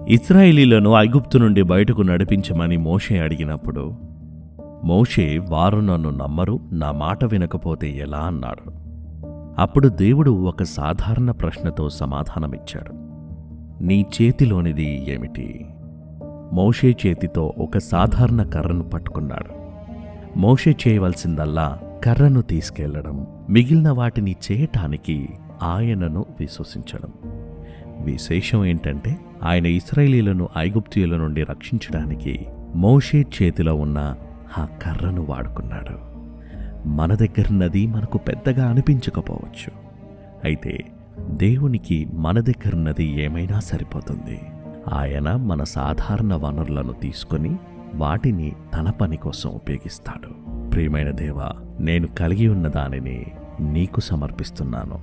ఇశ్రాయేలీయులను ఐగుప్తు నుండి బయటకు నడిపించమని మోషే అడిగినప్పుడు మోషే, వారు నన్ను నమ్మరు, నా మాట వినకపోతే ఎలా అన్నాడు. అప్పుడు దేవుడు ఒక సాధారణ ప్రశ్నతో సమాధానమిచ్చాడు. నీ చేతిలోనిది ఏమిటి? మోషే చేతితో ఒక సాధారణ కర్రను పట్టుకున్నాడు. మోషే చేయవలసిందల్లా కర్రను తీసుకెళ్లడం, మిగిలిన వాటిని చేయటానికి ఆయనను విశ్వసించడం. విశేషం ఏంటంటే ఆయన ఇశ్రాయేలీయులను ఐగుప్తీయుల నుండి రక్షించడానికి మోషే చేతిలో ఉన్న ఆ కర్రను వాడుకున్నాడు. మన దగ్గరున్నది మనకు పెద్దగా అనిపించకపోవచ్చు, అయితే దేవునికి మన దగ్గరున్నది ఏమైనా సరిపోతుంది. ఆయన మన సాధారణ వనరులను తీసుకొని వాటిని తన పని కోసం ఉపయోగిస్తాడు. ప్రియమైన దేవా, నేను కలిగి ఉన్న దానిని నీకు సమర్పిస్తున్నాను.